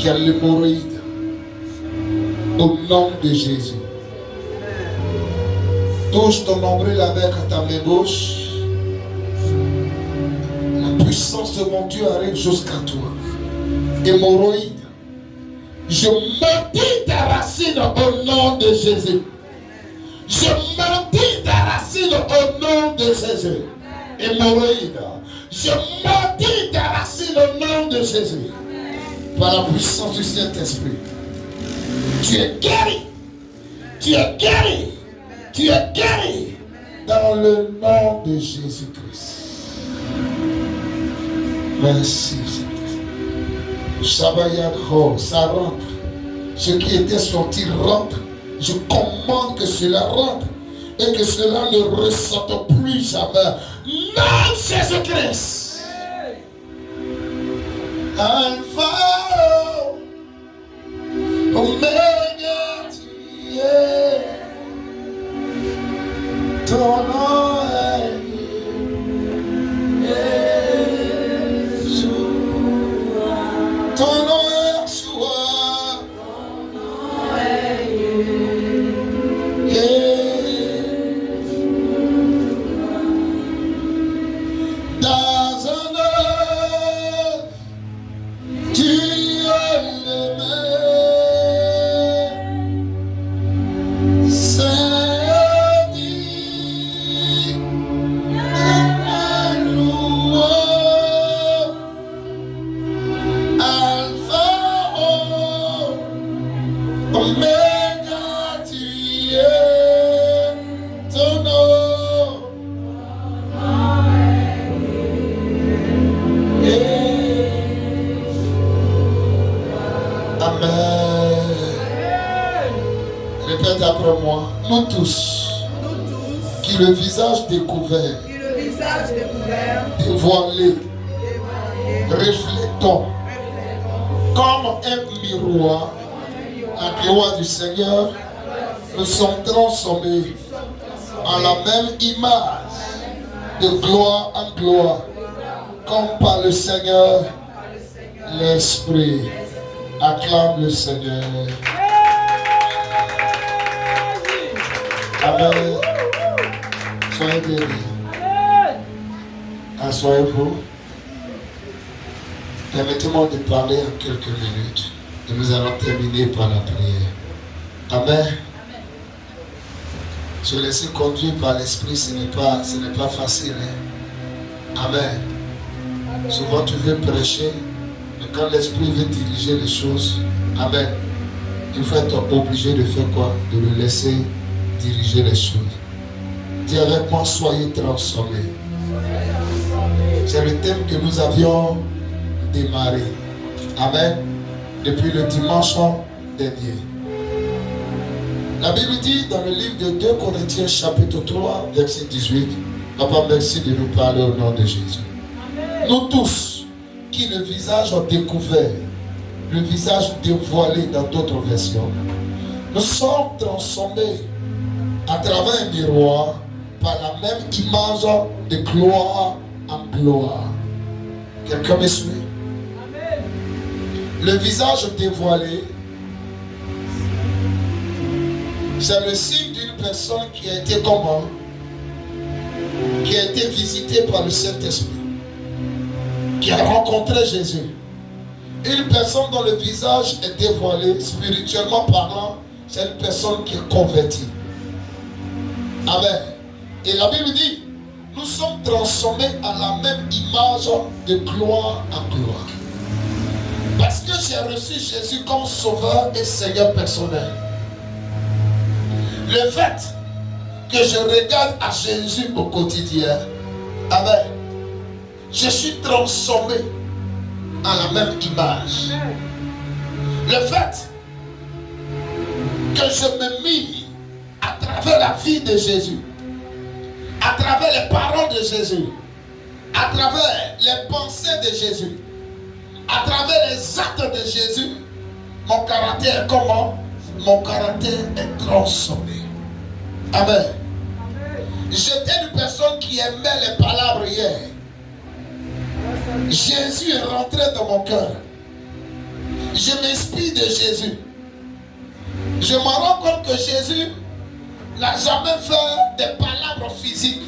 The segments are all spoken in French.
qui a l'hémorroïde. Au nom de Jésus. Touche ton nombril avec ta main gauche. La puissance de mon Dieu arrive jusqu'à toi. Hémorroïde. Je maudis ta racine au nom de Jésus. Je maudis ta racine au nom de Jésus. Hémorroïde. Je maudis ta racine au nom de Jésus. Par la puissance du Saint-Esprit. Tu es guéri. Tu es guéri. Tu es guéri. Dans le nom de Jésus-Christ. Merci, Saint-Esprit. Shabayad Ho, ça rentre. Ce qui était sorti rentre. Je commande que cela rentre. Et que cela ne ressorte plus jamais. Non, Jésus-Christ. Alpha, Omega, tu es. Ton nom est Yeshua. Ton nom est Yeshua. Ton nom est Yeshua. Dans un œil, tu es le même. Répète après moi. Nous tous, qui le visage découvert, dévoilé, reflétons comme un miroir la gloire du Seigneur, nous sommes transformés en la même image de gloire en gloire, comme par le Seigneur l'Esprit. Acclame le Seigneur. Amen. Soyez bénis. Assoyez-vous. Permettez-moi de parler en quelques minutes. Et nous allons terminer par la prière. Amen. Se laisser conduire par l'Esprit, ce n'est pas facile. Hein? Amen. Souvent tu veux prêcher, mais quand l'Esprit veut diriger les choses, amen, il faut être obligé de faire quoi? De le laisser diriger les choses. Dis avec moi, soyez transformés. C'est le thème que nous avions démarré. Amen. Depuis le dimanche dernier. La Bible dit dans le livre de 2 Corinthiens chapitre 3 verset 18. Papa, merci de nous parler au nom de Jésus. Amen. Nous tous qui le visage découvert, le visage dévoilé dans d'autres versions, nous sommes transformés à travers un miroir par la même image de gloire en gloire. Quelqu'un me suit? Amen. Le visage dévoilé, c'est le signe d'une personne qui a été comment? Qui a été visitée par le Saint-Esprit, qui a rencontré Jésus. Une personne dont le visage est dévoilé, spirituellement parlant, c'est une personne qui est convertie. Amen. Et la Bible dit, nous sommes transformés à la même image de gloire en gloire. Parce que j'ai reçu Jésus comme sauveur et Seigneur personnel. Le fait que je regarde à Jésus au quotidien, amen, je suis transformé à la même image. Le fait que je me mis à travers la vie de Jésus, à travers les paroles de Jésus, à travers les pensées de Jésus, à travers les actes de Jésus, mon caractère est comment? Mon caractère est transformé. Amen. J'étais une personne qui aimait les palabres hier. Jésus est rentré dans mon cœur. Je m'inspire de Jésus. Je me rends compte que Jésus n'a jamais fait des palabres physiques.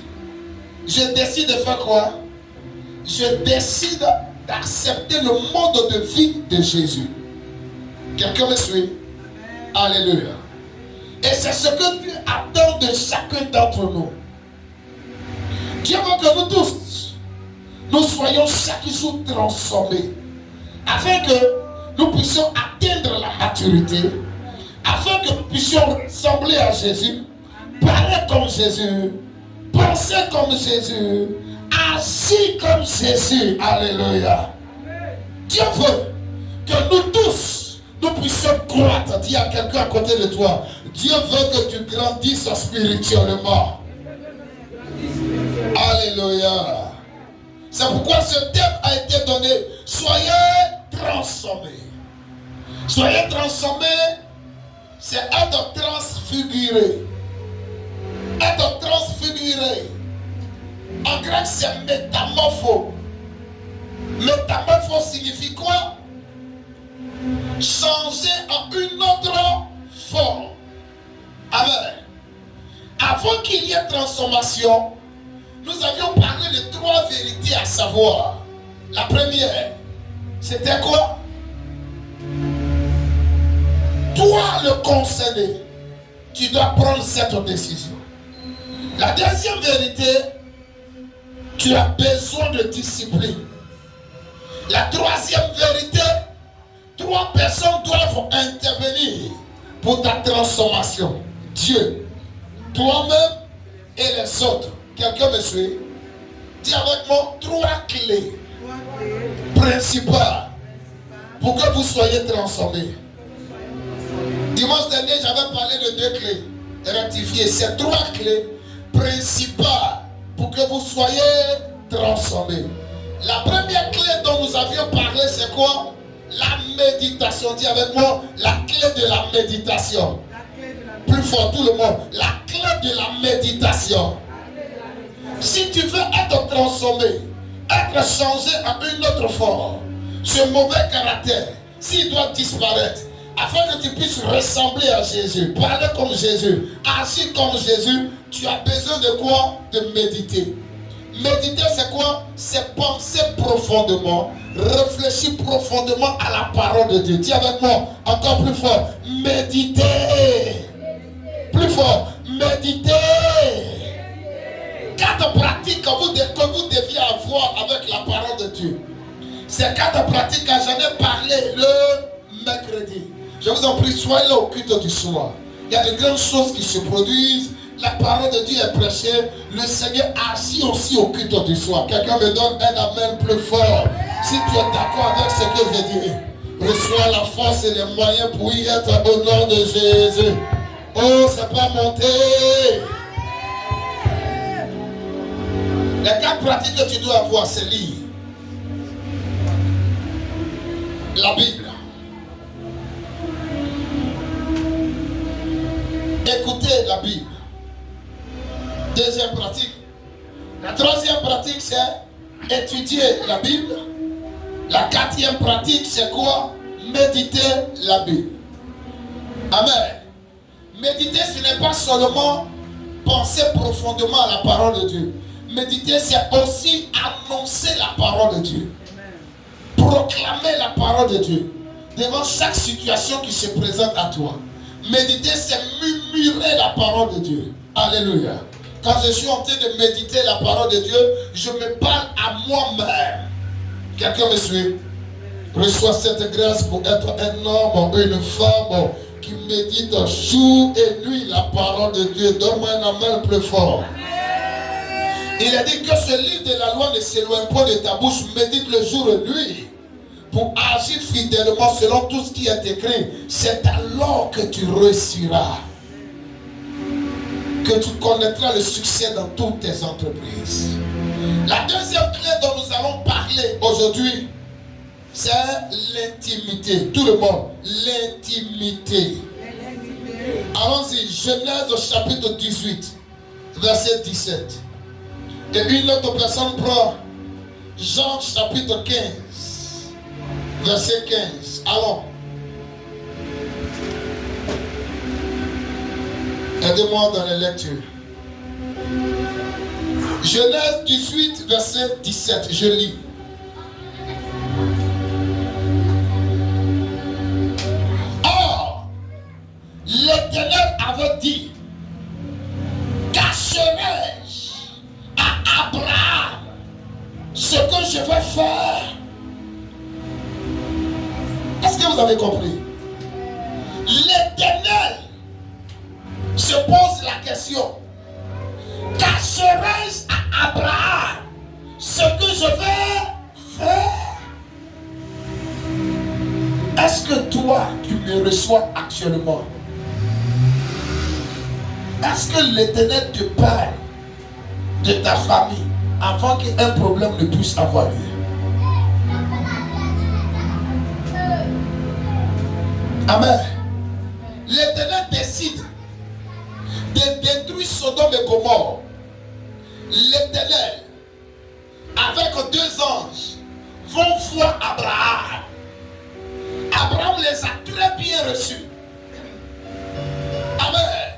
Je décide de faire quoi? Je décide d'accepter le mode de vie de Jésus. Quelqu'un me suit? Alléluia. Et c'est ce que Dieu attend de chacun d'entre nous. Dieu veut que nous tous, nous soyons chaque jour transformés, afin que nous puissions atteindre la maturité, afin que nous puissions ressembler à Jésus, parler comme Jésus, penser comme Jésus, agir comme Jésus. Alléluia. Dieu veut que nous tous, nous puissions croître. Dis à quelqu'un à côté de toi, Dieu veut que tu grandisses spirituellement. Alléluia. C'est pourquoi ce thème a été donné. Soyez transformés. Soyez transformés, c'est être transfiguré. Être transfiguré. En grec, c'est métamorpho. Métamorpho signifie quoi? Changer en une autre forme. Amen. Avant qu'il y ait transformation, nous avions parlé de 3 vérités à savoir. La première, c'était quoi? Toi, le concerné, tu dois prendre cette décision. La deuxième vérité, tu as besoin de discipline. La troisième vérité, 3 personnes doivent intervenir pour ta transformation. Dieu, toi-même et les autres. Quelqu'un me suit? Dis avec moi 3 clés principales pour que vous soyez transformés. Dimanche dernier, j'avais parlé de 2 clés rectifiées. C'est 3 clés principales pour que vous soyez transformés. La première clé dont nous avions parlé, c'est quoi? La méditation. Dis avec moi, la clé de la méditation. Plus fort, tout le monde. La clé de la méditation. Si tu veux être transformé, être changé en une autre forme, ce mauvais caractère, s'il doit disparaître, afin que tu puisses ressembler à Jésus, parler comme Jésus, agir comme Jésus, tu as besoin de quoi? De méditer. Méditer, c'est quoi? C'est penser profondément, réfléchir profondément à la parole de Dieu. Dis avec moi, encore plus fort, méditer. Plus fort, méditer. 4 pratiques que vous deviez avoir avec la parole de Dieu. Ces 4 pratiques que j'en ai parlé le mercredi. Je vous en prie, soyez là au culte du soir. Il y a de grandes choses qui se produisent. La parole de Dieu est prêchée. Le Seigneur agit aussi au culte du soir. Quelqu'un me donne un amen plus fort. Si tu es d'accord avec ce que je dis, reçois la force et les moyens pour y être au nom de Jésus. Oh, c'est pas monté. Les 4 pratiques que tu dois avoir, c'est lire la Bible, écouter la Bible. Deuxième pratique. La troisième pratique, c'est étudier la Bible. La 4e pratique, c'est quoi? Méditer la Bible. Amen. Méditer, ce n'est pas seulement penser profondément à la parole de Dieu. Méditer, c'est aussi annoncer la parole de Dieu. Proclamer la parole de Dieu devant chaque situation qui se présente à toi. Méditer, c'est murmurer la parole de Dieu. Alléluia. Quand je suis en train de méditer la parole de Dieu, je me parle à moi-même. Quelqu'un me suit? Reçois cette grâce pour être un homme ou une femme qui médite jour et nuit la parole de Dieu. Donne-moi un amen plus fort. Il a dit que ce livre de la loi ne s'éloigne pas de ta bouche. Médite le jour et nuit pour agir fidèlement selon tout ce qui est écrit. C'est alors que tu réussiras, que tu connaîtras le succès dans toutes tes entreprises. La deuxième clé dont nous allons parler aujourd'hui, c'est l'intimité. Tout le monde, l'intimité. Allons-y, Genèse chapitre 18, verset 17. Et une autre personne prend Jean chapitre 15, verset 15. Allons. Aidez-moi dans les lectures. Genèse 18, verset 17. Je lis. Or, l'Éternel avait dit, cacherai-je à Abraham ce que je vais faire? Est-ce que vous avez compris? L'Éternel se pose la question, cacherai-je à Abraham ce que je vais faire? Est-ce que toi, tu me reçois actuellement? Est-ce que l'Éternel te parle de ta famille avant qu'un problème ne puisse avoir lieu? Amen. L'Éternel décide de détruire Sodome et Gomorrhe. L'Éternel, avec 2 anges, vont voir Abraham. Abraham les a très bien reçus. Amen.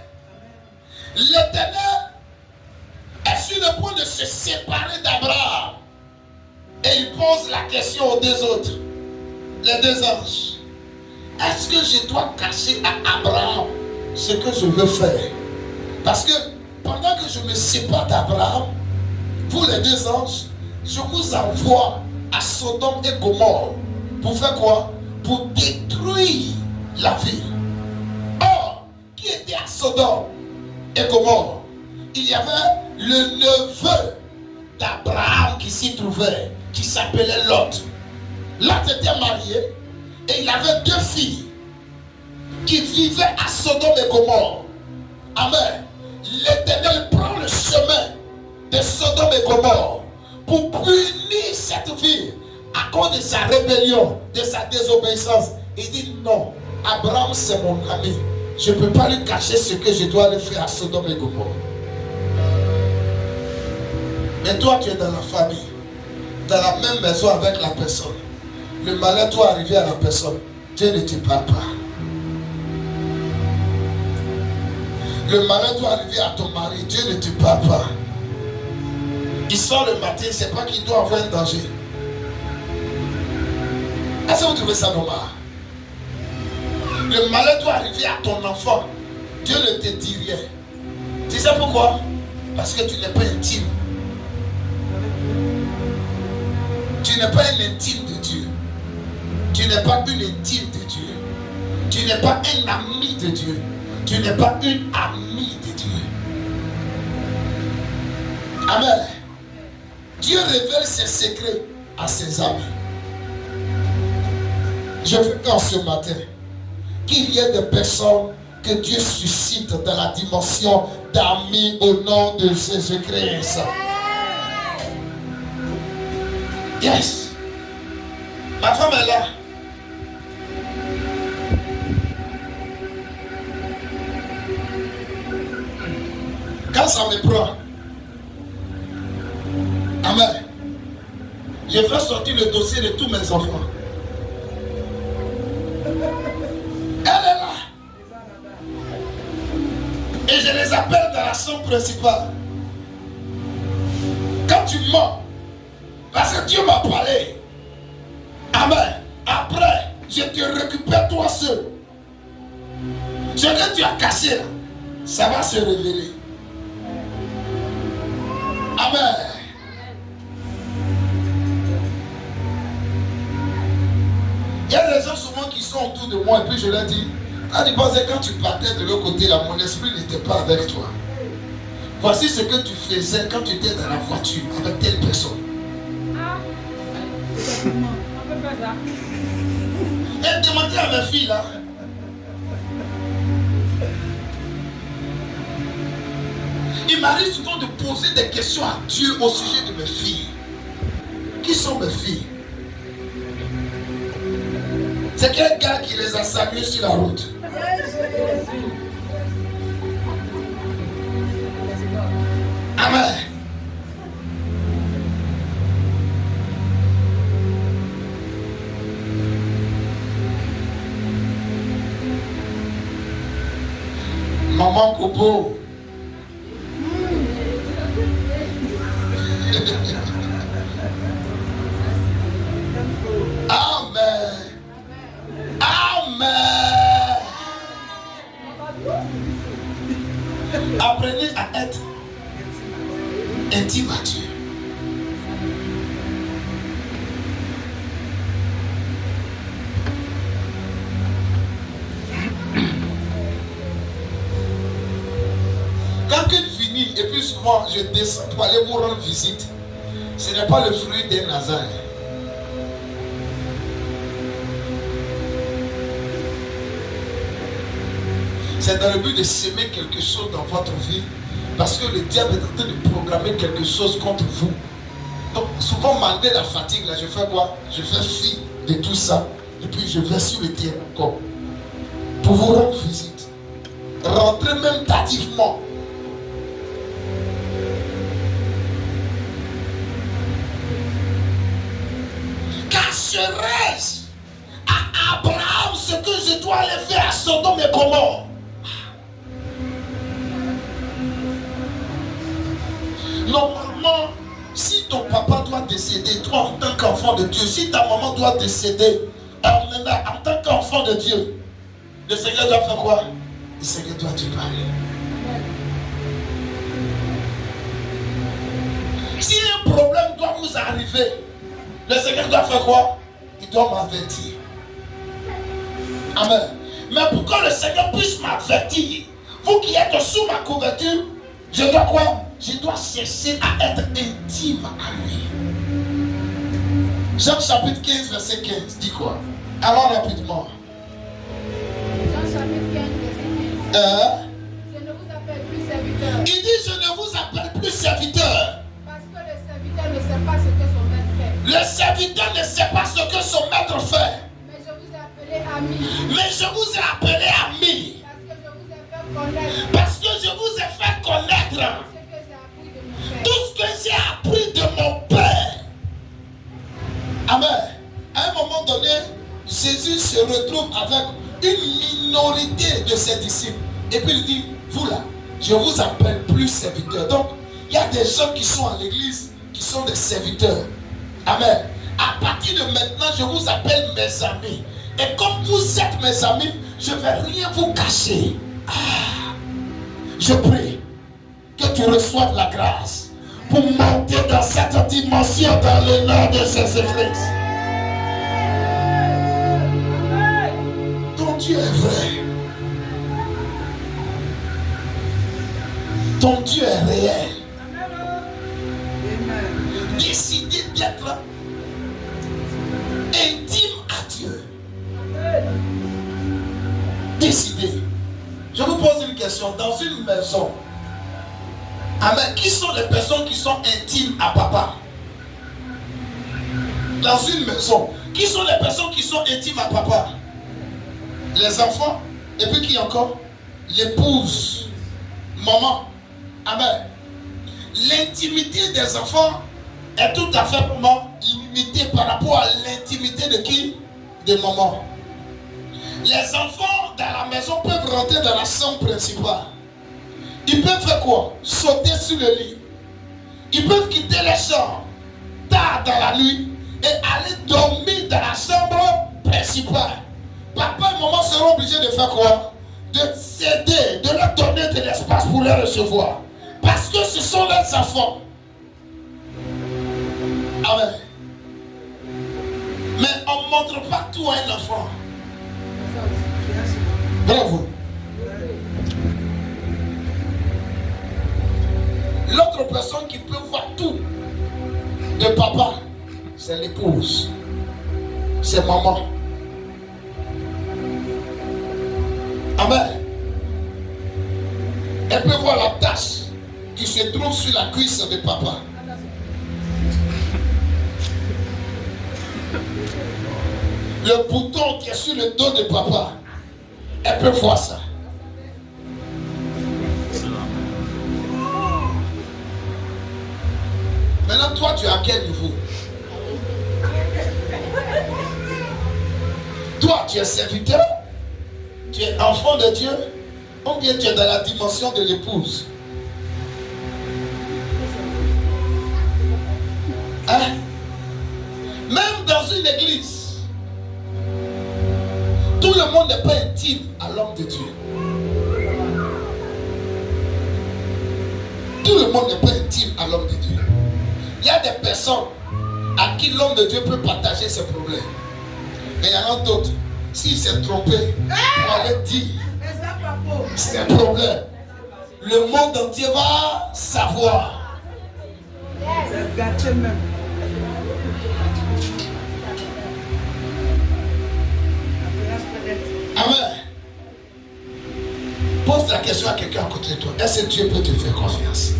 L'Éternel est sur le point de se séparer d'Abraham. Et il pose la question aux 2 autres, les 2 anges. Est-ce que je dois cacher à Abraham ce que je veux faire? Parce que pendant que je me sépare d'Abraham, vous les 2 anges, je vous envoie à Sodome et Gomorrhe. Pour faire quoi? Pour détruire la ville. Or, qui était à Sodome et Gomorrhe? Il y avait le neveu d'Abraham qui s'y trouvait, qui s'appelait Lot. Lot était marié et il avait 2 filles qui vivaient à Sodome et Gomorrhe. Amen. L'Éternel prend le chemin de Sodome et Gomorrhe pour punir cette ville à cause de sa rébellion, de sa désobéissance. Il dit non, Abraham c'est mon ami. Je ne peux pas lui cacher ce que je dois lui faire à Sodome et Gomorrhe. Mais toi tu es dans la famille, dans la même maison avec la personne. Le malheur doit arriver à la personne. Dieu ne te parle pas. Le malheur doit arriver à ton mari. Dieu ne te parle pas. Il sort le matin, il ne sait pas qu'il doit avoir un danger. Est-ce que vous trouvez ça normal? Le malheur doit arriver à ton enfant. Dieu ne te dit rien. Tu sais pourquoi? Parce que tu n'es pas intime. Tu n'es pas un intime de Dieu. Tu n'es pas une intime de Dieu. Tu n'es pas un ami de Dieu. Tu n'es pas une amie de Dieu. Amen. Dieu révèle ses secrets à ses amis. Je veux qu'en ce matin, qu'il y ait des personnes que Dieu suscite dans la dimension d'amis au nom de Jésus-Christ. Yes. Ma femme est là. Quand ça me prend, amen, je vais sortir le dossier de tous mes enfants. Elle est là. Et je les appelle dans la chambre principale. Quand tu mens, parce que Dieu m'a parlé, amen, après, je te récupère toi seul. Ce que tu as caché là, ça va se révéler. Amen. Il y a des gens souvent qui sont autour de moi et puis je leur dis, ah, tu pensais quand tu partais de l'autre côté là, mon esprit n'était pas avec toi. Voici ce que tu faisais quand tu étais dans la voiture avec telle personne. Ah, on peut faire ça. Elle demandait à mes filles là. Il m'arrive souvent de poser des questions à Dieu au sujet de mes filles. Qui sont mes filles? C'est quel gars qui les a saluées sur la route? Amen. Maman Kopo. Amen. Amen. Apprenez à être intime à Dieu. Quand il finit, et puis souvent je descends pour aller vous rendre visite, ce n'est pas le fruit d'un hasard. C'est dans le but de s'aimer quelque chose dans votre vie, parce que le diable est en train de programmer quelque chose contre vous. Donc souvent malgré la fatigue, là je fais quoi? Je fais fi de tout ça, et puis je vais sur le terrain encore pour vous rendre visite. Rentrez même tardivement. Car serais-je à Abraham ce que je dois aller faire à Sodome et Gomorrhe? Normalement, si ton papa doit décéder, toi en tant qu'enfant de Dieu, si ta maman doit décéder, en tant qu'enfant de Dieu, le Seigneur doit faire quoi? Le Seigneur doit te parler. Si un problème doit vous arriver, le Seigneur doit faire quoi? Il doit m'avertir. Amen. Mais pour que le Seigneur puisse m'avertir, vous qui êtes sous ma couverture, je dois quoi? Je dois chercher à être intime à lui. Jean chapitre 15, verset 15, dit quoi? Allons rapidement. Jean chapitre 15, verset 15. Je ne vous appelle plus serviteur. Il dit, je ne vous appelle plus serviteur. Parce que le serviteur ne sait pas ce que son maître fait. Le serviteur ne sait pas ce que son maître fait. Mais je vous ai appelé ami. Mais je vous ai appelé ami. Parce que je vous ai fait connaître. Tout ce que j'ai appris de mon Père. Amen. À un moment donné, Jésus se retrouve avec une minorité de ses disciples. Et puis il dit, vous là, je vous appelle plus serviteurs. Donc, il y a des gens qui sont à l'église, qui sont des serviteurs. Amen. À partir de maintenant, je vous appelle mes amis. Et comme vous êtes mes amis, je ne vais rien vous cacher. Je prie que tu reçoives la grâce pour monter dans cette dimension dans le nom de Jésus-Christ. Ton Dieu est vrai. Ton Dieu est réel. Décidez d'être intime à Dieu. Décidez. Je vous pose une question. Dans une maison, amen, qui sont les personnes qui sont intimes à papa? Dans une maison, qui sont les personnes qui sont intimes à papa? Les enfants. Et puis qui encore? L'épouse. Maman. Amen. L'intimité des enfants est tout à fait limitée par rapport à l'intimité de qui? De maman. Les enfants dans la maison peuvent rentrer dans la chambre principale. Ils peuvent faire quoi? Sauter sur le lit. Ils peuvent quitter les chambres tard dans la nuit et aller dormir dans la chambre principale. Papa et maman seront obligés de faire quoi? De céder, de leur donner de l'espace pour les recevoir. Parce que ce sont leurs enfants. Amen. Mais on ne montre pas tout à un enfant. Bravo. L'autre personne qui peut voir tout de papa, c'est l'épouse. C'est maman. Amen. Elle peut voir la tache qui se trouve sur la cuisse de papa. Le bouton qui est sur le dos de papa. Elle peut voir ça. Maintenant, toi, tu es à quel niveau? Toi, tu es serviteur, tu es enfant de Dieu, Ou bien tu es dans la dimension de l'épouse. Hein? Même dans une église, tout le monde n'est pas intime à l'homme de Dieu. Tout le monde n'est pas intime à l'homme de Dieu. Il y a des personnes à qui l'homme de Dieu peut partager ses problèmes. Mais il y en a d'autres, s'il s'est trompé, on allait dire, c'est un problème. Le monde entier va savoir. Amen. Pose la question à quelqu'un à côté de toi. Est-ce que Dieu peut te faire confiance?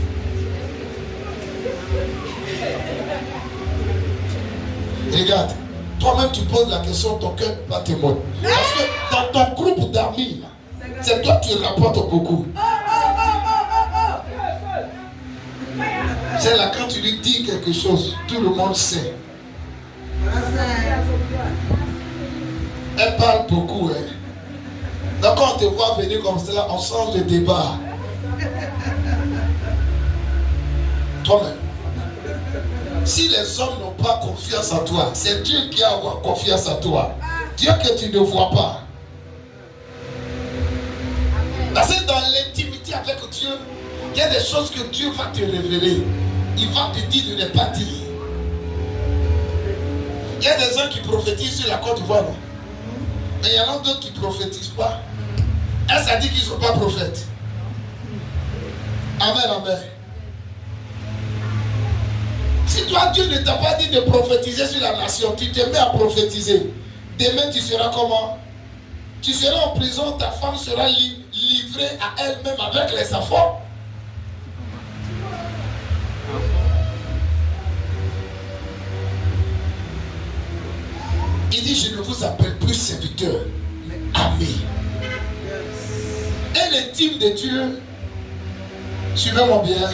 Regarde, toi-même tu poses la question, ton cœur va témoigner. Parce que dans ton groupe d'amis, c'est toi qui rapportes beaucoup. C'est là quand tu lui dis quelque chose, tout le monde sait. Elle parle beaucoup, hein. Donc quand on te voit venir comme cela, on change de débat. Toi-même. Si les hommes n'ont pas confiance en toi, c'est Dieu qui a confiance en toi. Dieu que tu ne vois pas. Parce que dans l'intimité avec Dieu, il y a des choses que Dieu va te révéler. Il va te dire de ne pas dire. Il y a des gens qui prophétisent sur la Côte d'Ivoire. Mais il y en a d'autres qui ne prophétisent pas. Est-ce que ça dit qu'ils ne sont pas prophètes? Amen, amen. Si toi, Dieu ne t'a pas dit de prophétiser sur la nation, tu te mets à prophétiser. Demain, tu seras comment? Tu seras en prison, ta femme sera livrée à elle-même avec les enfants. Il dit, je ne vous appelle plus serviteur, mais ami. Et l'intime de Dieu, suivez-moi bien,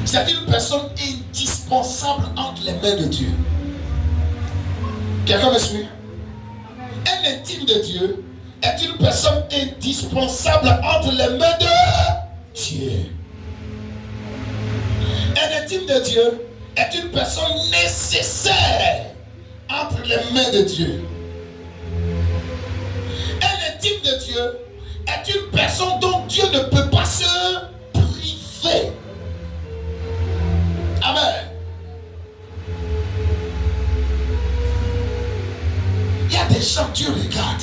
c'est une personne indispensable entre les mains de Dieu. Quelqu'un me suit? Un intime de Dieu est une personne indispensable entre les mains de Dieu. Un intime de Dieu est une personne nécessaire entre les mains de Dieu. Un intime de Dieu est une personne dont Dieu ne peut pas se priver. Amen. Il y a des gens, Dieu regarde.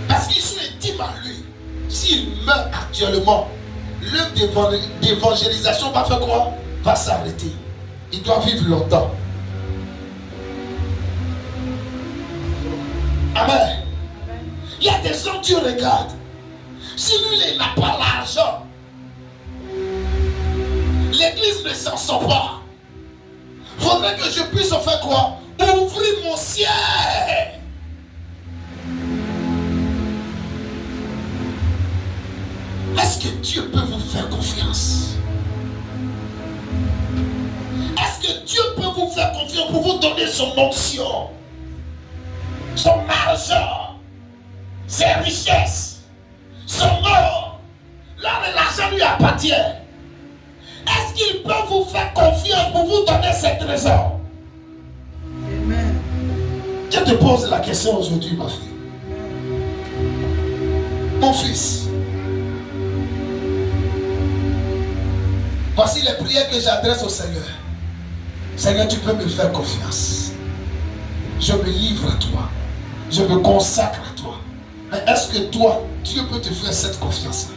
Parce qu'ils sont intimes à lui. S'il meurt actuellement, l'œuvre d'évangélisation va faire quoi? Va s'arrêter. Il doit vivre longtemps. Amen. Il y a des gens, Dieu regarde. Si lui, il n'a pas l'argent, l'église ne s'en sort pas. Il faudrait que je puisse faire quoi? Ouvrir mon ciel. Est-ce que Dieu peut vous faire confiance? Est-ce que Dieu peut vous faire confiance pour vous donner son onction, son argent, ses richesses, son or, là où l'argent lui appartient? Est-ce qu'il peut vous faire confiance pour vous donner ses trésors? Amen. Je te pose la question aujourd'hui, ma fille. Mon fils, voici les prières que j'adresse au Seigneur. Seigneur, tu peux me faire confiance. Je me livre à toi. Je me consacre à toi. Mais est-ce que toi, Dieu peut te faire cette confiance-là?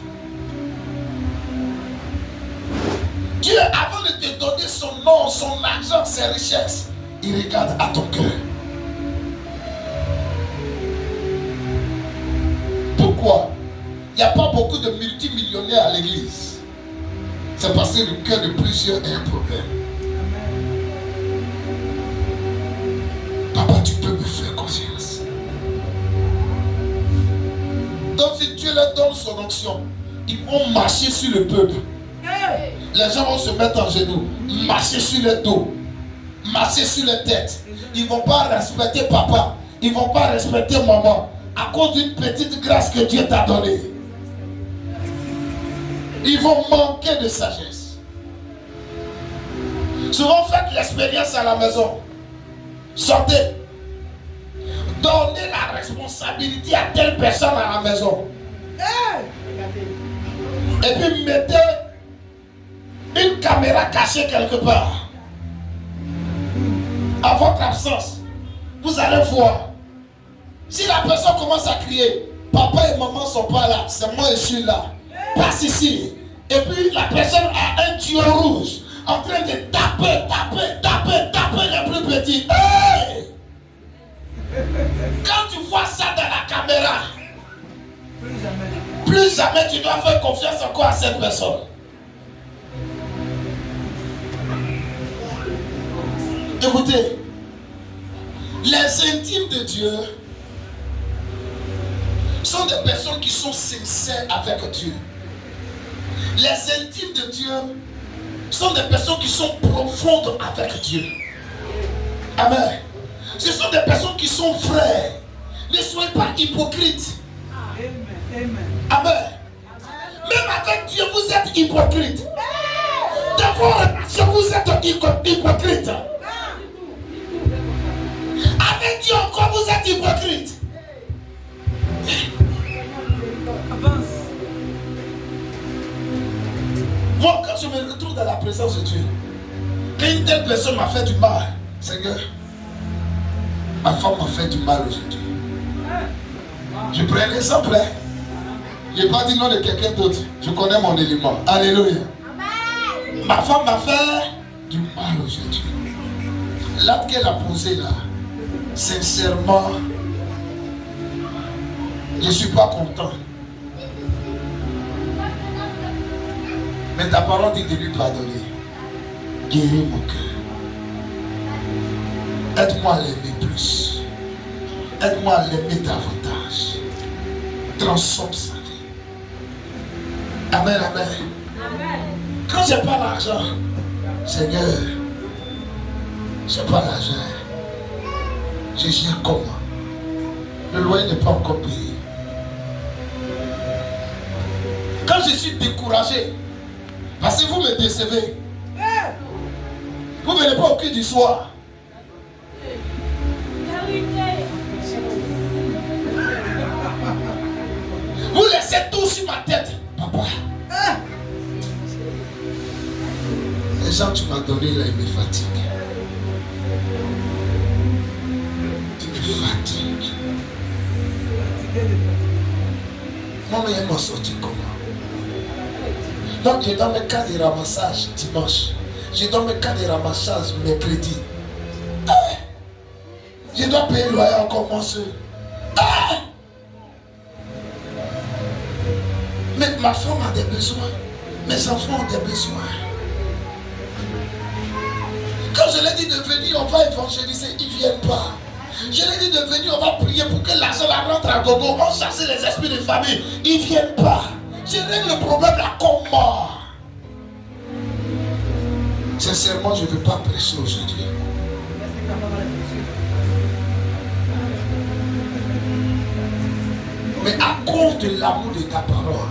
Dieu, avant de te donner son nom, son argent, ses richesses, il regarde à ton cœur. Pourquoi il n'y a pas beaucoup de multimillionnaires à l'église? C'est parce que le cœur de plusieurs est un problème. Papa, tu peux me faire confiance. Donc si Dieu leur donne son onction, ils vont marcher sur le peuple. Les gens vont se mettre en genoux, marcher sur le dos, marcher sur la tête. Ils ne vont pas respecter papa. ils ne vont pas respecter maman à cause d'une petite grâce que Dieu t'a donnée. Ils vont manquer de sagesse. Souvent, faites l'expérience à la maison. Sortez. Donnez la responsabilité à telle personne à la maison. Et puis mettez une caméra cachée quelque part. À votre absence, vous allez voir. Si la personne commence à crier, papa et maman ne sont pas là, c'est moi et je suis là. Passe ici. Et puis la personne a un tuyau rouge en train de taper les plus petits. Hey! Quand tu vois ça dans la caméra, plus jamais tu dois faire confiance encore à cette personne. Écoutez, les intimes de Dieu sont des personnes qui sont sincères avec Dieu. Les intimes de Dieu sont des personnes qui sont profondes avec Dieu. Amen. Ce sont des personnes qui sont frères. Ne soyez pas hypocrites. Amen. Même avec Dieu, vous êtes hypocrite. Dans vos relations, vous êtes hypocrite. Avec Dieu encore, vous êtes hypocrite. Avance. Moi, quand je me retrouve dans la présence de Dieu, quand une telle personne m'a fait du mal, Seigneur, ma femme m'a fait du mal aujourd'hui. Je prends un exemple. Je n'ai pas dit non de quelqu'un d'autre. Je connais mon élément. Alléluia. Ma femme m'a fait du mal aujourd'hui. L'acte qu'elle a posé là, sincèrement, je ne suis pas content. Mais ta parole dit de lui pardonner. Guéris mon cœur. Aide-moi à l'aimer plus. Aide-moi à l'aimer davantage. Transforme sa vie. Amen, amen. Quand je n'ai pas l'argent, Seigneur, je n'ai pas l'argent. Je gère comment? Le loyer n'est pas encore payé. Quand je suis découragé, parce que vous me décevez, vous ne venez pas au cul du soir. Vous laissez tout sur ma tête. Papa, les gens que tu m'as donné là, ils me fatiguent. Ils me fatiguent. Moi, je m'en sorti comment? Donc, je donne mes cas de ramassage dimanche. Je donne mes cas de ramassage mercredi. Je dois payer le loyer encore mon soeur. Mais ma femme a des besoins. Mes enfants ont des besoins. Quand je leur dis de venir, on va évangéliser, ils ne viennent pas. Je leur dis de venir, on va prier pour que l'argent la rentre à gogo. On chasse les esprits de famille. Ils ne viennent pas. Je règle le problème là comment? Sincèrement, je ne veux pas prêcher aujourd'hui. Mais à cause de l'amour de ta parole,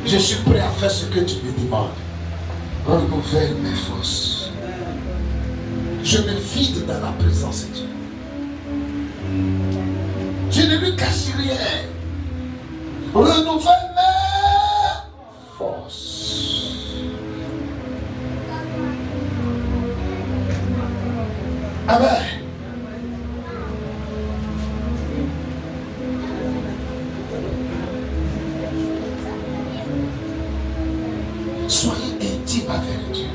je suis prêt à faire ce que tu me demandes. Renouvelle mes forces. Je me vide dans la présence de Dieu. Je ne lui cache rien. Renouvelle mes forces. Amen. Soyez intime avec Dieu.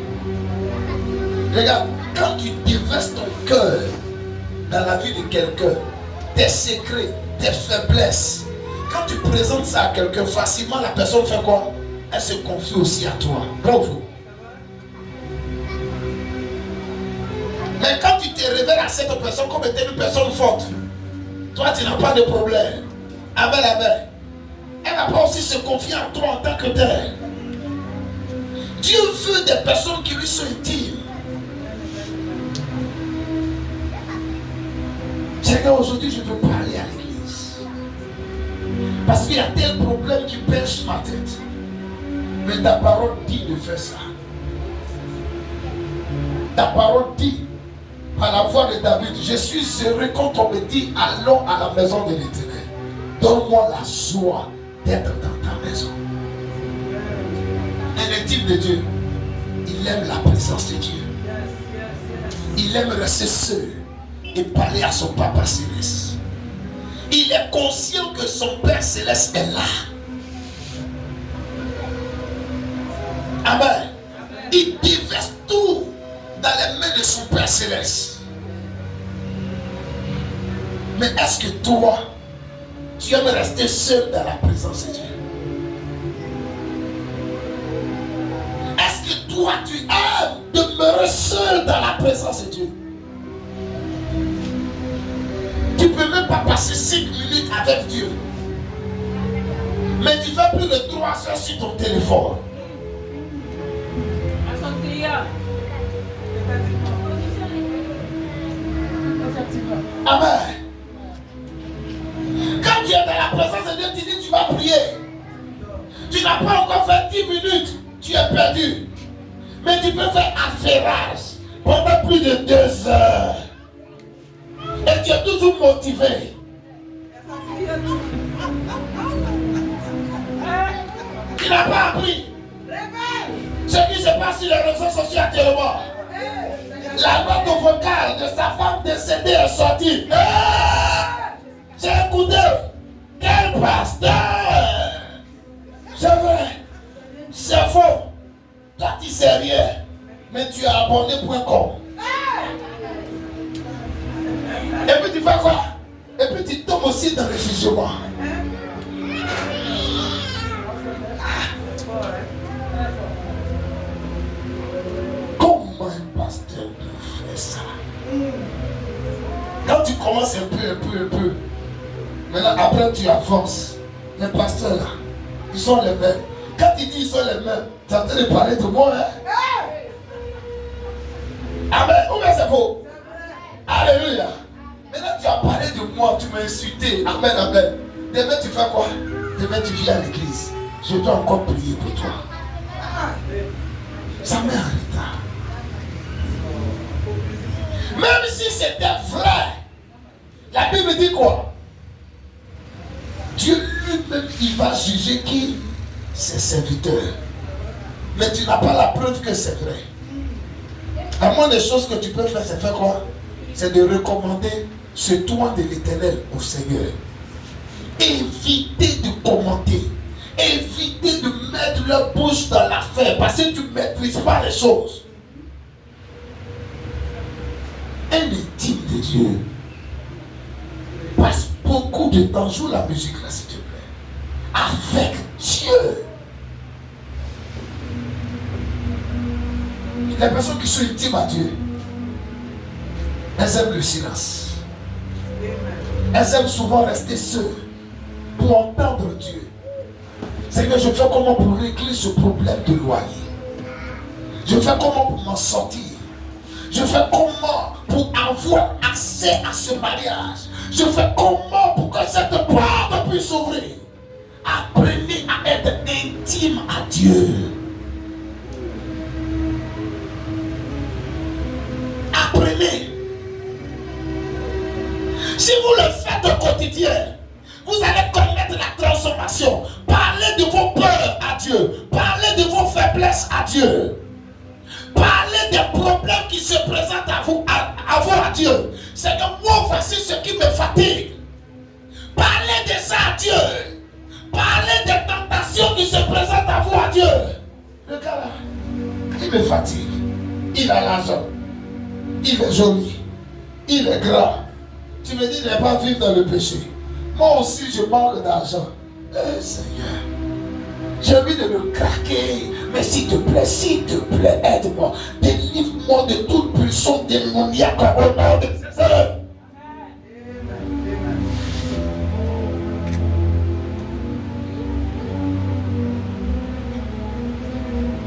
Regarde, quand tu déverses ton cœur dans la vie de quelqu'un, tes secrets, tes faiblesses, quand tu présentes ça à quelqu'un, facilement la personne fait quoi? Elle se confie aussi à toi. Bravo. Mais quand tu te révèles à cette personne comme étant une personne forte, toi tu n'as pas de problème. Amen, amen. Elle ne va pas aussi se confier à toi en tant que tel. Dieu veut des personnes qui lui sont intimes. Seigneur, aujourd'hui, je veux parler à l'église. Parce qu'il y a tel problème qui pèse sur ma tête. Mais ta parole dit de faire ça. Ta parole dit, par la voix de David, je suis heureux quand on me dit, allons à la maison de l'Éternel. Donne-moi la joie d'être dans ta maison. Un intime de Dieu, il aime la présence de Dieu. Il aime rester seul et parler à son Papa Céleste. Il est conscient que son Père Céleste est là. Amen. Il déverse tout dans les mains de son Père Céleste. Mais est-ce que toi, tu aimes rester seul dans la présence de Dieu? Est-ce que toi, tu aimes demeurer seul dans la présence de Dieu? Tu ne peux même pas passer 5 minutes avec Dieu. Mais tu fais plus de 3 heures sur ton téléphone. Amen. Quand tu es dans la présence de Dieu, tu dis tu vas prier. Tu n'as pas encore fait 10 minutes, tu es perdu. Mais tu peux faire affairage pendant plus de 2 heures. Et tu es toujours motivé. Tu n'as pas appris ce qui se passe sur les réseaux sociaux actuellement. La note vocale de sa femme décédée est sortie. J'ai écouté. Quel pasteur! C'est vrai. C'est faux. Toi tu sais rien. Mais tu as abonné.com. Et puis tu fais quoi? Et puis tu tombes aussi dans le jugement. Comment un pasteur peut faire ça? Quand tu commences un peu, maintenant après tu avances. Les pasteurs là, ils sont les mêmes. Quand il dit ils sont les mêmes, tu es en train de parler de moi, hein? Amen. Ou bien c'est faux? Alléluia. Maintenant tu as parlé de moi, tu m'as insulté. Amen, amen. Demain tu fais quoi? Demain tu viens à l'église. Je dois encore prier pour toi. Ça met en retard. Même si c'était vrai, la Bible dit quoi? Dieu lui-même, il va juger qui? Ses serviteurs. Mais tu n'as pas la preuve que c'est vrai. La moindre des choses que tu peux faire, c'est faire quoi? C'est de recommander ce toit de l'Éternel au Seigneur. Évitez de commenter. Évitez de mettre leur bouche dans l'affaire parce que tu ne maîtrises pas les choses. Un intime de Dieu passe beaucoup de temps, joue la musique là s'il te plaît, avec Dieu. Les personnes qui sont intimes à Dieu, elles aiment le silence. Elles aiment souvent rester seules pour entendre Dieu. Seigneur, je fais comment pour régler ce problème de loyer? Je fais comment pour m'en sortir? Je fais comment pour avoir accès à ce mariage? Je fais comment pour que cette porte puisse s'ouvrir? Apprenez à être intime à Dieu. Apprenez. Si vous le faites au quotidien, vous allez connaître la transformation. Parlez de vos peurs à Dieu. Parlez de vos faiblesses à Dieu. Parlez des problèmes qui se présentent à vous à Dieu. Seigneur, moi voici ce qui me fatigue. Parlez de ça à Dieu. Parlez des tentations qui se présentent à vous à Dieu. Le gars là, il me fatigue. Il a l'argent. Il est joli. Il est grand. Tu me dis de ne pas vivre dans le péché. Moi aussi je manque d'argent. Seigneur, j'ai envie de me craquer. Mais s'il te plaît, aide-moi. Délivre-moi de toute pulsion démoniaque au nom de Jésus.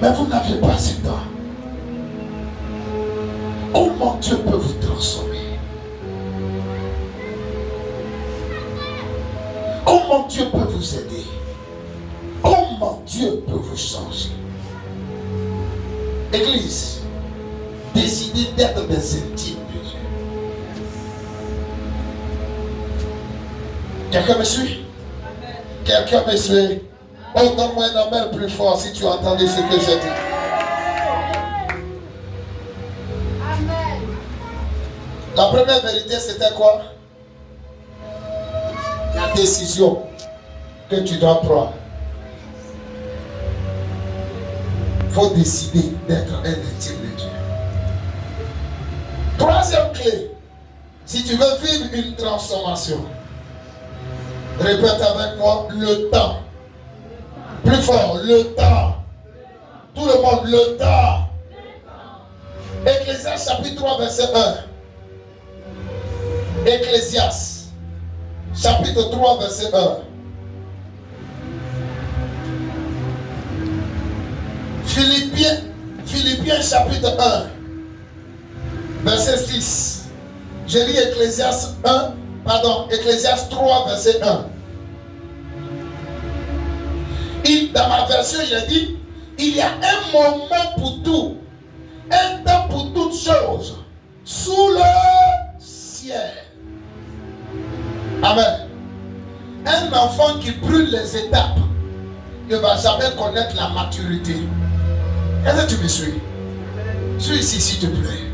Mais vous n'avez pas ce temps. Comment Dieu peut vous transformer? comment Dieu peut vous aider? Comment Dieu peut vous changer? Église, décidez d'être des intimes de Dieu. Quelqu'un me suit? Quelqu'un me suit? Oh, donne-moi un amen plus fort si tu as entendu ce que j'ai dit. Amen. La première vérité, c'était quoi? La décision que tu dois prendre. Il faut décider d'être un intime de Dieu. Troisième clé, si tu veux vivre une transformation, répète avec moi, le temps. Plus fort, le temps. Tout le monde, le temps. Ecclésiaste chapitre 3, verset 1. Ecclésiaste chapitre 3, verset 1. Philippiens chapitre 1, verset 6. Je lis Ecclésiaste 3, verset 1. Dans ma version, il a dit, il y a un moment pour tout, un temps pour toutes choses, sous le ciel. Amen. Un enfant qui brûle les étapes ne va jamais connaître la maturité. Est-ce que tu me suis? Suis ici, s'il te plaît.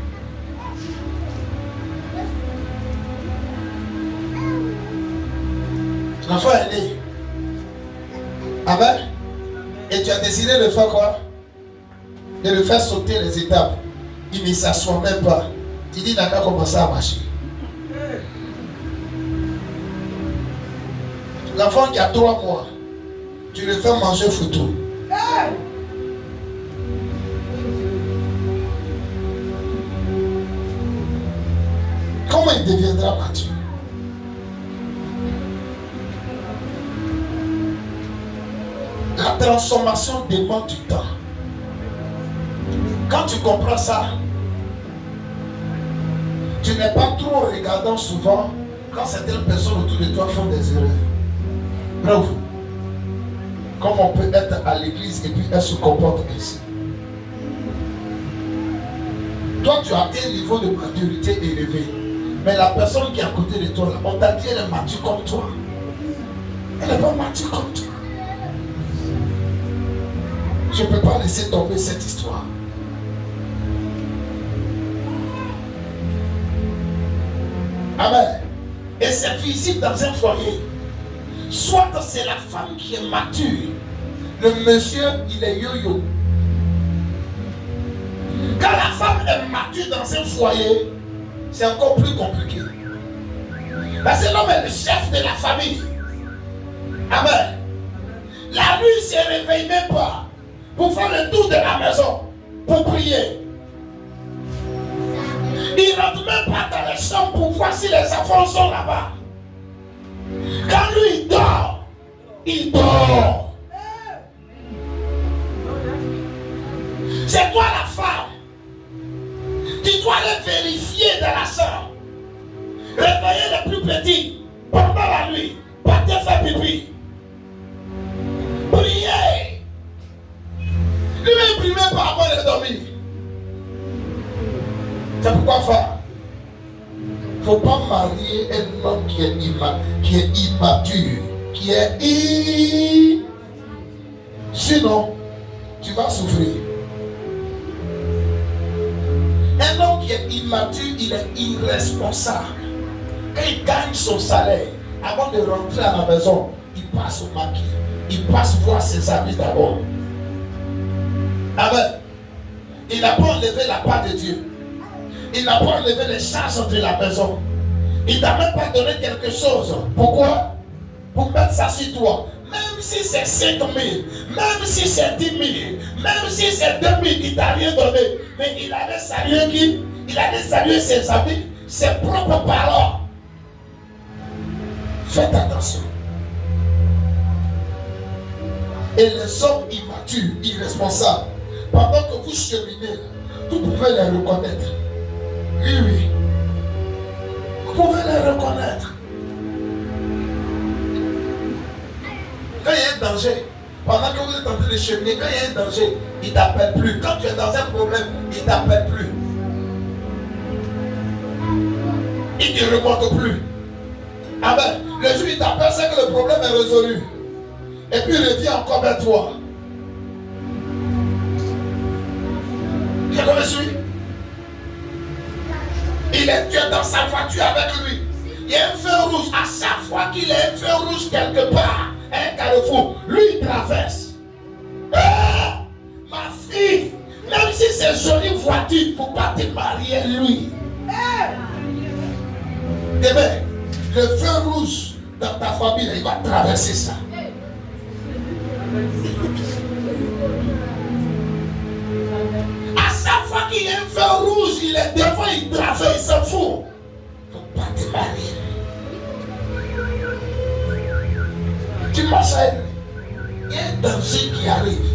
L'enfant est né. Amen. Et tu as décidé de faire quoi? De le faire sauter les étapes. Il ne s'assoit même pas. Tu dis, n'a qu'à commencer à marcher. L'enfant qui a 3 mois, tu le fais manger foutu. Comment il deviendra mature? La transformation demande du temps. Quand tu comprends ça, tu n'es pas trop regardant souvent quand certaines personnes autour de toi font des erreurs. Bravo. Comme on peut être à l'église et puis elle se comporte ainsi. Toi, tu as atteint un niveau de maturité élevé. Mais la personne qui est à côté de toi, on t'a dit elle est mature comme toi. Elle n'est pas mature comme toi. Je ne peux pas laisser tomber cette histoire. Amen. Et c'est visible dans un foyer. Soit c'est la femme qui est mature. Le monsieur, il est yo-yo. Quand la femme est mature dans un foyer, c'est encore plus compliqué. Parce que l'homme est le chef de la famille. Amen. La nuit, il ne se réveille même pas pour faire le tour de la maison, pour prier. Il ne rentre même pas dans les chambres pour voir si les enfants sont là-bas. Quand lui, il dort, il dort. C'est toi la femme. Tu dois aller vérifier dans la chambre. Réveiller les plus petits pendant la nuit. Partez faire pipi. Priez. Lui-même prie même pas avant de dormir. C'est pourquoi faire. Il ne faut pas marier un homme qui est immature, qui est sinon, tu vas souffrir. Un homme qui est immature, il est irresponsable. Quand il gagne son salaire, avant de rentrer à la maison, il passe au maquis. Il passe voir ses amis d'abord. Amen. Il n'a pas enlevé la part de Dieu. Il n'a pas enlevé les charges de la maison. Il n'a même pas donné quelque chose. Pourquoi? Pour mettre ça sur toi. Même si c'est 5 000, même si c'est 10 000, même si c'est 2 000, il ne t'a rien donné. Mais il allait saluer qui? Il allait saluer ses amis, ses propres parents. Faites attention. Et les hommes immatures, irresponsables, pendant que vous cheminez, vous pouvez les reconnaître. Oui, oui. Vous pouvez les reconnaître. il y a un danger, pendant que vous êtes en train de cheminer, quand il y a un danger, il ne t'appelle plus. Quand tu es dans un problème, il ne t'appelle plus. Il ne te remonte plus. Amen. Le jour où il t'appelle, c'est que le problème est résolu. Et puis il revient encore vers toi. Quelqu'un me suit? Il est Dieu dans sa voiture avec lui. Il y a un feu rouge. À chaque fois qu'il y a un feu rouge quelque part, un carrefour, lui il traverse. Ah, ma fille, même si c'est une jolie voiture, il ne faut pas te marier lui. Demain, le feu rouge dans ta famille, il va traverser ça. À chaque fois qu'il y a un feu rouge, il est devant, il traverse, il s'en fout. Il ne faut pas te marier. Tu marches avec lui. Il y a un danger qui arrive.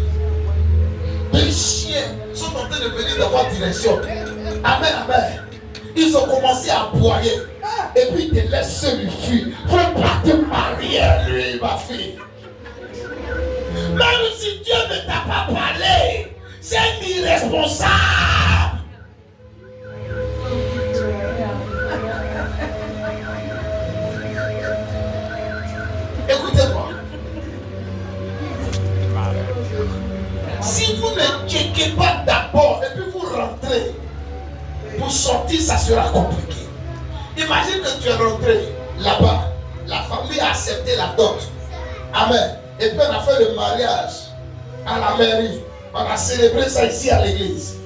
Des chiens sont en train de venir dans votre direction. Amen, amen. Ils ont commencé à aboyer. Et puis ils te laissent seul fuir. Il ne faut pas te marier lui, ma fille. Même si Dieu ne t'a pas parlé, c'est un irresponsable. Écoutez-moi. Si vous ne checkez pas d'abord et puis vous rentrez, pour sortir, ça sera compliqué. Imagine que tu es rentré là-bas, la famille a accepté la dot. Amen. Et puis on a fait le mariage à la mairie. On a célébré ça ici à l'église.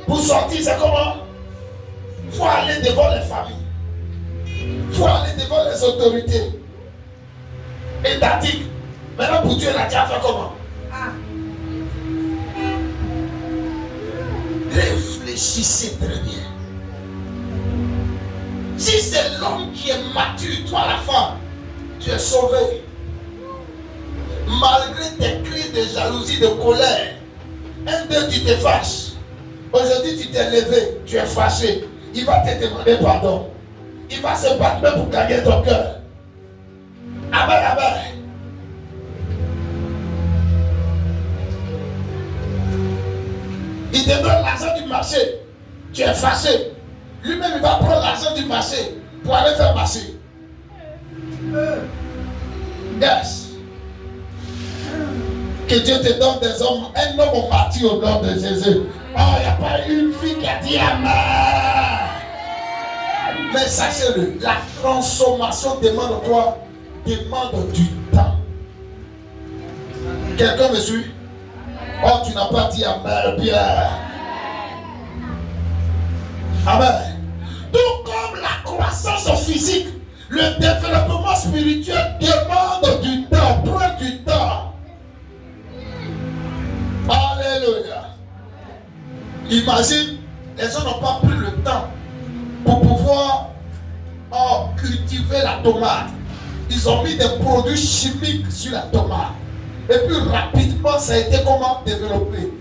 Pour sortir, c'est comment? Il faut aller devant les familles. Il faut aller devant les autorités. Et t'as-t-il, maintenant pour Dieu, la déjà fait comment? Réfléchissez très bien. Si c'est l'homme qui est mature, toi la femme, tu es sauvé. Malgré tes cris de jalousie, de colère, un d'eux tu te fâches. Aujourd'hui tu t'es levé, tu es fâché. Il va te demander pardon. Il va se battre même pour gagner ton cœur. Amen, amen. Il te donne l'argent du marché. Tu es fâché. Lui-même, il va prendre l'argent du marché pour aller faire marcher. Yes. Que Dieu te donne des hommes, un homme martyr au nom de Jésus. Oh, il n'y a pas une fille qui a dit Amen. Mais sachez-le, la transformation demande quoi? Demande du temps. Quelqu'un me suit? Oh, tu n'as pas dit Amen, Pierre. Amen. Tout comme la croissance physique, le développement spirituel demande du temps, prend du temps. Alléluia. Imagine, les gens n'ont pas pris le temps pour pouvoir cultiver la tomate. Ils ont mis des produits chimiques sur la tomate. Et puis rapidement, ça a été comment développé.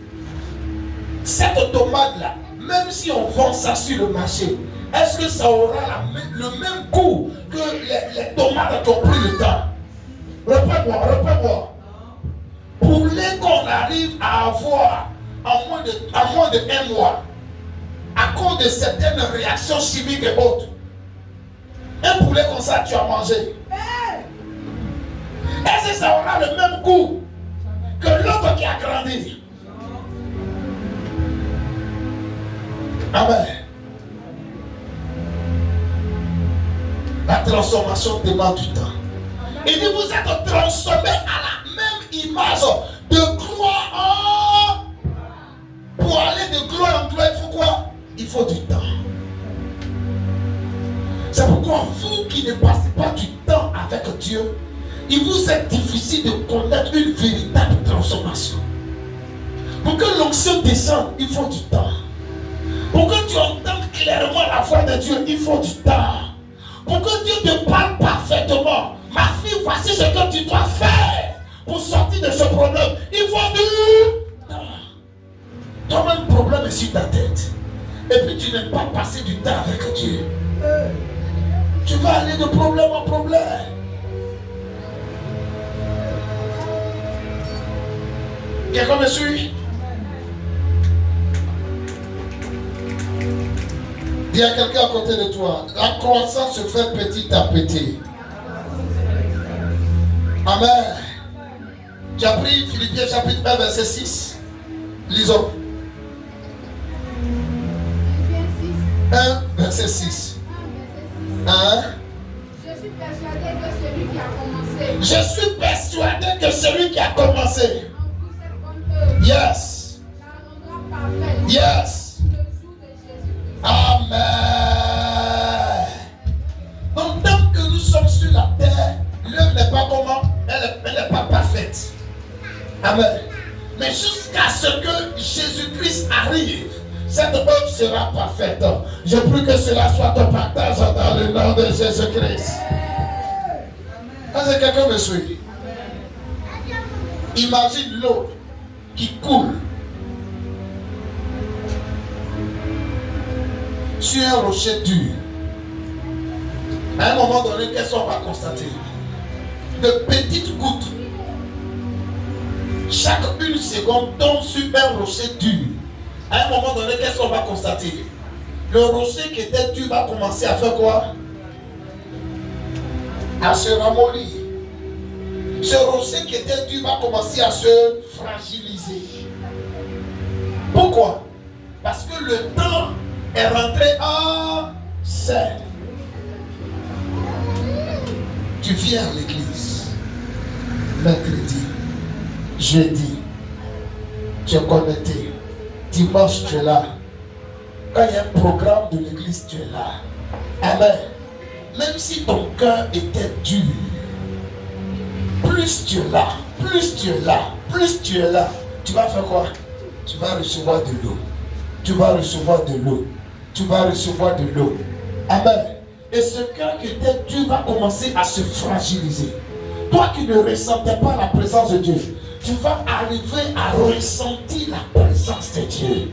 Cette tomate-là, même si on vend ça sur le marché, est-ce que ça aura le même goût que les tomates qui ont pris le temps? Reprends-moi. Poulet qu'on arrive à avoir en moins de 1 mois, à cause de certaines réactions chimiques et autres. Un poulet comme ça, tu as mangé. Est-ce que ça aura le même goût que l'autre qui a grandi? Amen. La transformation demande du temps. Il dit, vous êtes transformés à la même image de gloire pour aller de gloire en gloire, il faut quoi? Il faut du temps. C'est pourquoi vous qui ne passez pas du temps avec Dieu, il vous est difficile de connaître une véritable transformation. Pour que l'onction descende, il faut du temps. Pour que tu entendes clairement la voix de Dieu, il faut du temps. Pour que Dieu te parle parfaitement, ma fille, voici ce que tu dois faire pour sortir de ce problème. Il faut du temps. Toi-même, le problème est sur ta tête. Et puis tu n'aimes pas passer du temps avec Dieu. Tu vas aller de problème en problème. Quelqu'un me suit? Dis à quelqu'un à côté de toi, la croissance se fait petit à petit. Amen. Tu as pris Philippiens chapitre 1 verset 6. Lisons. 1 verset 6. 1. Je suis persuadé que celui qui a commencé Je suis persuadé que celui qui a commencé. en vous cette bonne œuvre Yes. la rendra parfaite Yes. le jour de Jésus-Christ. Amen. Donc tant que nous sommes sur la terre, l'œuvre n'est pas comment? Elle n'est pas parfaite. Amen. Mais jusqu'à ce que Jésus-Christ arrive, cette œuvre sera parfaite. Je prie que cela soit ton partage dans le nom de Jésus-Christ. Est-ce que quelqu'un me suit? Imagine l'eau qui coule sur un rocher dur. À un moment donné, qu'est-ce qu'on va constater? De petites gouttes, chaque une seconde, tombe sur un rocher dur. À un moment donné, qu'est-ce qu'on va constater? Le rocher qui était dur va commencer à faire quoi? À se ramollir. Ce rocher qui était dur va commencer à se fragiliser. Pourquoi? Parce que le temps est rentré en scène. Tu viens à l'église mercredi, jeudi, tu es connecté, dimanche tu es là. Quand il y a un programme de l'église, tu es là. Amen. Même si ton cœur était dur, plus tu es là, plus tu es là, plus tu es là, tu vas faire quoi? Tu vas recevoir de l'eau. Tu vas recevoir de l'eau. Tu vas recevoir de l'eau. Amen. Et ce cœur qui était dur va commencer à se fragiliser. Toi qui ne ressentais pas la présence de Dieu, tu vas arriver à ressentir la présence de Dieu.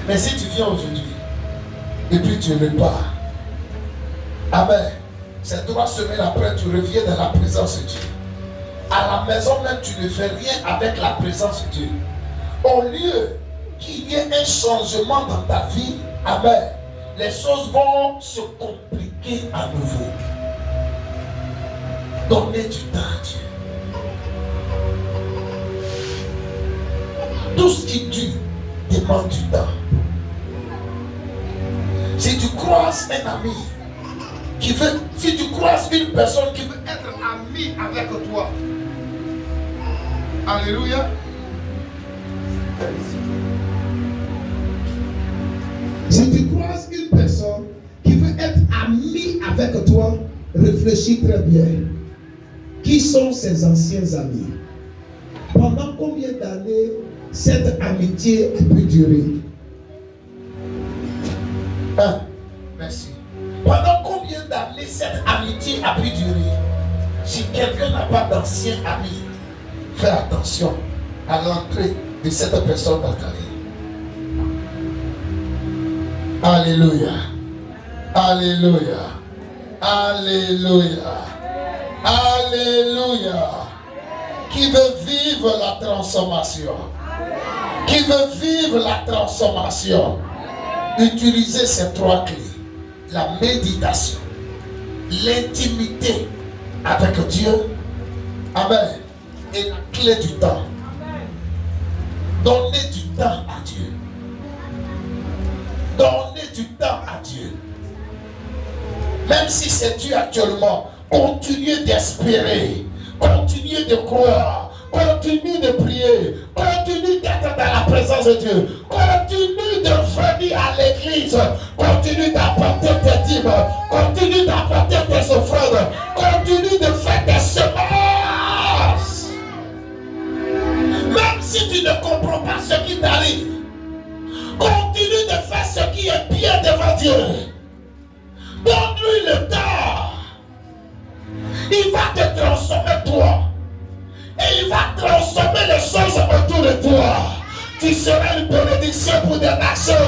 Mais si tu viens aujourd'hui, et puis tu repars, amen, c'est 3 semaines après, tu reviens dans la présence de Dieu. À la maison même, tu ne fais rien avec la présence de Dieu. Au lieu qu'il y ait un changement dans ta vie, amen, les choses vont se compliquer à nouveau. Donnez du temps à Dieu. Tout ce qui dure demande du temps. Si tu croises un ami qui veut, si tu croises une personne qui veut être amie avec toi, alléluia. Si tu croises une personne qui veut être amie avec toi, réfléchis très bien. Qui sont ses anciens amis? Pendant combien d'années cette amitié a pu durer? Merci. Pendant combien d'années cette amitié a pu durer? Si quelqu'un n'a pas d'anciens amis, fais attention à l'entrée de cette personne dans ta vie. Alléluia. Alléluia. Alléluia. Alléluia. Qui veut vivre la transformation? Qui veut vivre la transformation? Utilisez ces 3 clés. La méditation, l'intimité avec Dieu, amen, et la clé du temps. Donnez du temps à Dieu. Donnez du temps à Dieu. Même si c'est dur actuellement, continuez d'espérer, continuez de croire, continuez de prier, continuez d'être dans la présence de Dieu, continuez de venir à l'église, continuez d'apporter tes dîmes, continuez d'apporter tes offrandes, continuez de faire des semences. Même si tu ne comprends pas ce qui t'arrive, continue de faire ce qui est bien devant Dieu. Donne-lui le temps. Il va te transformer toi. Et il va transformer les choses autour de toi. Tu seras une bénédiction pour des nations.